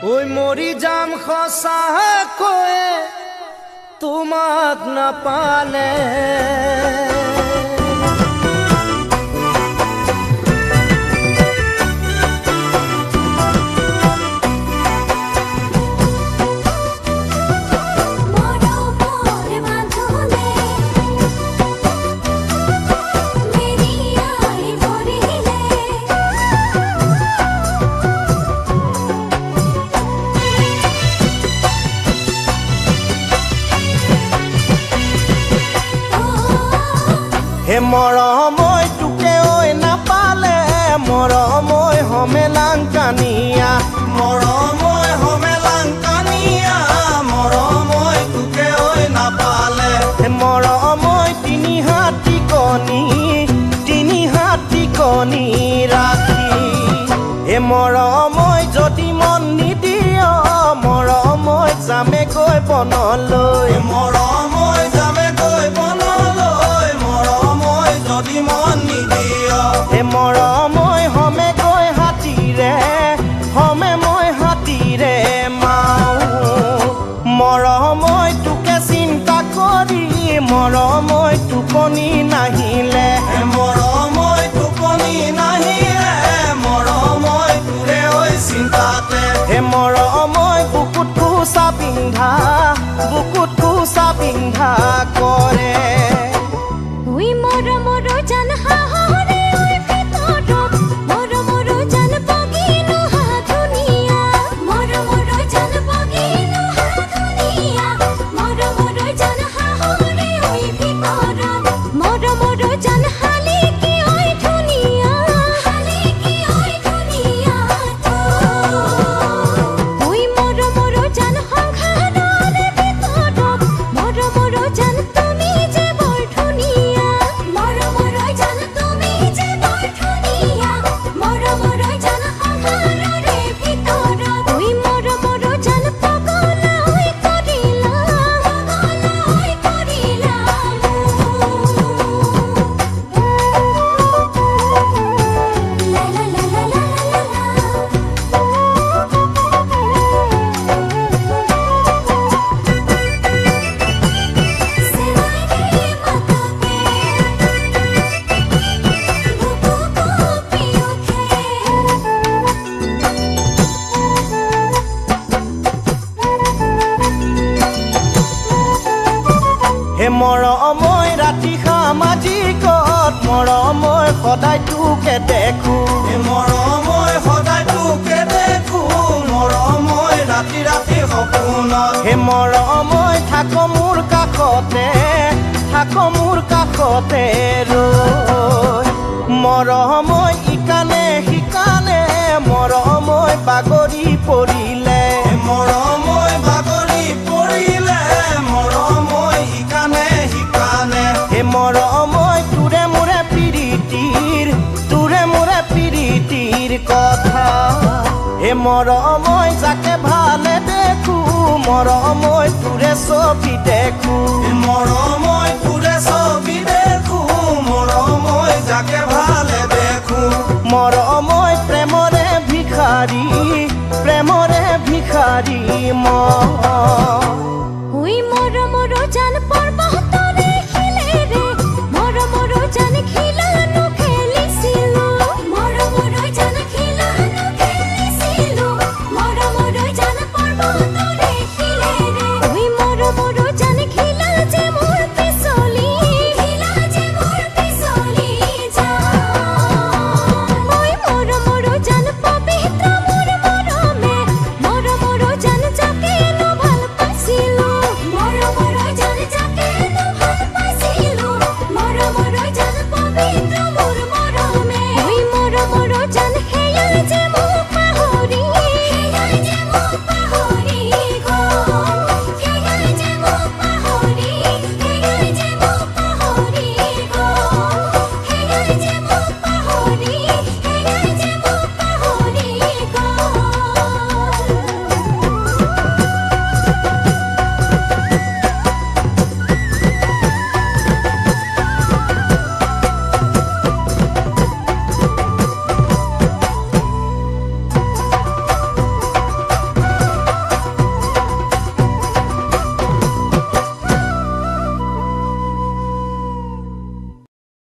ওই মৰি যাম সঁচাকৈয়ে তোমাক নাপালে হে মৰমৈ তোকে ঐ নাপালে মৰমৈ হমেলাংকানিয়া মৰমৈ হমেলাংকানিয়া মৰমৈ তোকে ঐ নাপালে হে মৰমৈ তিনি হাতী কণী ৰাখি হে মৰমৈ যদি মন নিদিয় মৰমৈ যামে গৈ বনলৈ মৰমৈ যামে গৈ বনলৈ মৰমৈ যদি মন নিদিয় হে মৰমৈ হমে গৈ হাতীৰে মাও মৰমৈ তোকে চিন্তা কৰি মৰমৈ টোপনি নাহিলে মৰমৈ টোপনি নাহিলে মৰমৈ তোৰে ঐ চিন্তাতে হে মৰমৈ বুকুত কোচা পিন্ধা কৰে মৰমৈ ৰাতি সামাজিকত মৰমৈ সদায় তোকে দেখো মৰমৈ সদায় তোকে দেখো মৰমৈ ৰাতি সপোনত হে মৰমৈ থাক মোৰ কাষতে ৰৈ মৰমৈ ইকানে সিকানে মৰমৈ বাগৰি পৰিলে মৰমৈ বাগৰি পৰিলে মৰমৈ ইকানে সিকানে হে মৰমৈ তোৰে মোৰে প্ৰীতিৰ কথা হে মৰমৈ যাকে ভালে দেখো মৰমৈ তোৰে ছবি দেখো মৰমৈ তোৰে ছবি দেখো মৰমৈ যাকে ভালে দেখো মৰমৈ প্ৰেমৰে ভিখাৰী মই